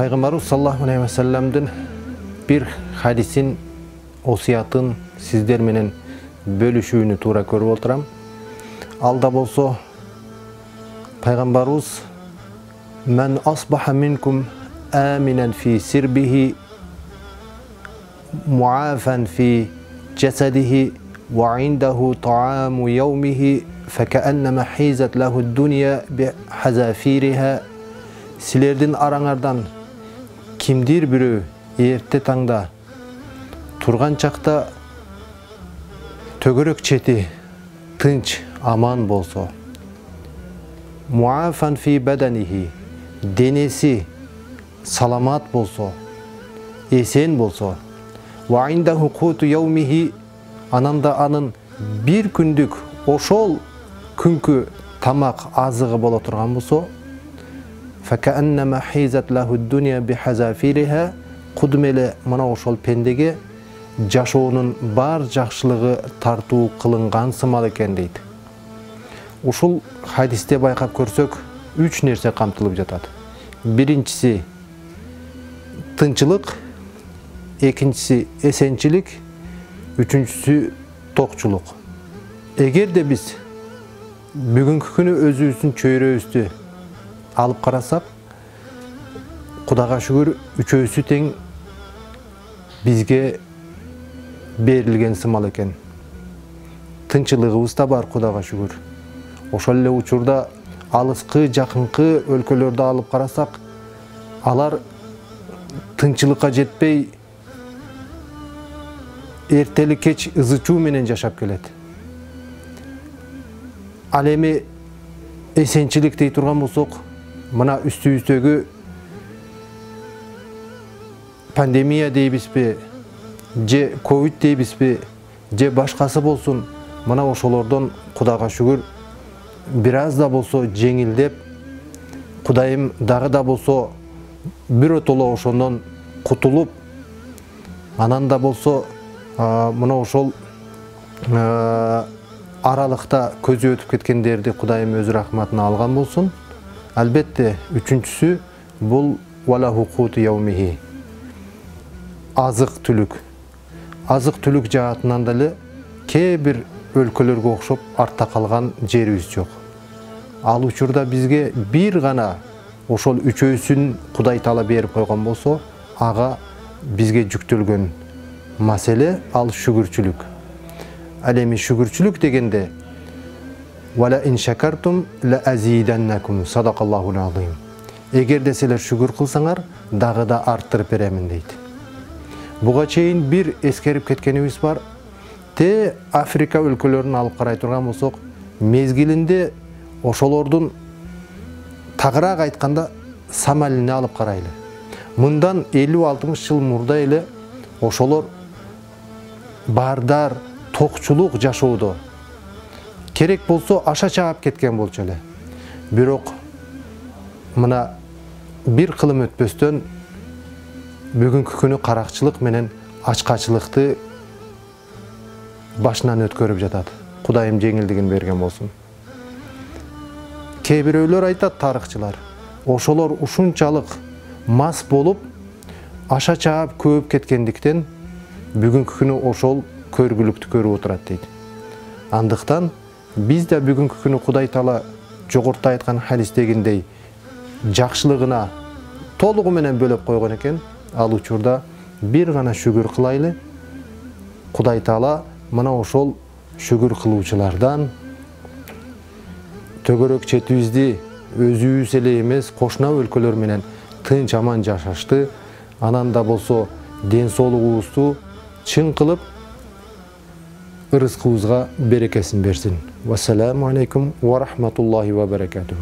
Пайгамбарыбыз саллаллаху алейхи ва салламдын bir hadisin, osiyatın sizler menen bölüşүүнү туура көрүп отурам. Алда болсо Пайгамбарыбыз "Мен асбаха минкум аминан фи сирбихи, муафан фи джасадихи, ва индаху тааму яумихи, фекааннама хизат лаху дуния би хазафириха." Силердин араңардан кимдир бирөө эрте таңда турган чакта төгөрөк чети тынч, аман болсо, муафан фи баданихи, денеси саламат болсо, эсен болсо, ва индаху куту яумихи, ананда анын bir күндүк ошол күнкү тамак азыгы боло турган болсо, факааннама хизат лаху дуния бихазафириха, кудмеле мына ошол пендеге жашоонун бар жакшылыгы тартуу кылынган сымал экен дейт. Ушул хадисте байкап көрсөк, 3 нерсе камтылып жатат. Биринчиси тынчылык, экинчиси эсенчилик, үчүнчүсү токчулук. Эгерде биз бүгүнкү күнү өзүбүздүн чөйрөбүздү алып карасак, Кудайга шүгүр үчөөсү тең бизге берилген сымал экен. Тынчылыгыбыз да бар, Кудайга шүгүр. Ошол эле учурда алыскы, жакынкы өлкөлөрдү алып карасак, алар тынчылыкка жетпей эртели кеч ызычуу менен жашап келет. Ал эми эсенчилик дей турган болсок, мына үстүбүздөгү пандемия дейбизби, же ковид дейбизби, же башкасы болсун, мына ошолордон Кудайга шүгүр бир аз да болсо жеңилдеп, Кудайым дагы да болсо биротоло ошондон кутулуп, анан да болсо мына ошол аралыкта көзү өтүп кеткендерди Кудайым өз рахматына алган болсун. Албетте, үчүнчүсү бул валаху куту яумихи, азык-түлүк. Азык-түлүк жаатынан деле кээ бир өлкөлөргө окшоп артта калган жерибиз жок. Ал учурда бизге бир гана ошол үчөөсүн Кудай Таала берип койгон болсо, ага бизге жүктөлгөн маселе ал шүгүрчүлүк. Ал эми шүгүрчүлүк дегенде вала ин шакартум ла азиданнакум, садакаллахул азим. Эгерде силер шүгүр кылсаңар, дагы да арттырып беремин дейт. Буга чейин бир эскерип кеткенибиз бар. Те Африка өлкөлөрүн алып карай турган болсок, мезгилинде ошолордун тагыраак айтканда Сомалини алып карайлы. Мындан 50-60 жыл мурда эле ошолор бардар, токчулук жашоодо. Керек болсо аша чаап кеткен болчу эле. Бирок мына бир кылым өтпөстөн бүгүнкү күнү каракчылык менен ачкачылыкты башынан өткөрүп жатат. Кудайым жеңилдигин берген болсун. Кээ бирөөлөр айтат, тарыхчылар, ошолор ушунчалык мас болуп, аша чаап көөп кеткендиктен бүгүнкү күнү ошол көргүлүктү көрүп отурат дейт. Андыктан биз да бүгүнкү күнү Кудай Таала жогоруда айткан хадистегиндей жакшылыгына толугу менен бөлөп койгон экен. Ал учурда бир гана шүгүр кылайлы. Кудай Таала мына ошол шүгүр кылуучулардан төгөрөк четибизди өзүбүз эле эмес, кошуна өлкөлөр менен тынч аман жашашты. Анан да болсо ден соолугубузду чың кылып, ырыскыбызга берекесин берсин. Вассаламу алейкум ва рахматуллахи ва баракатуху.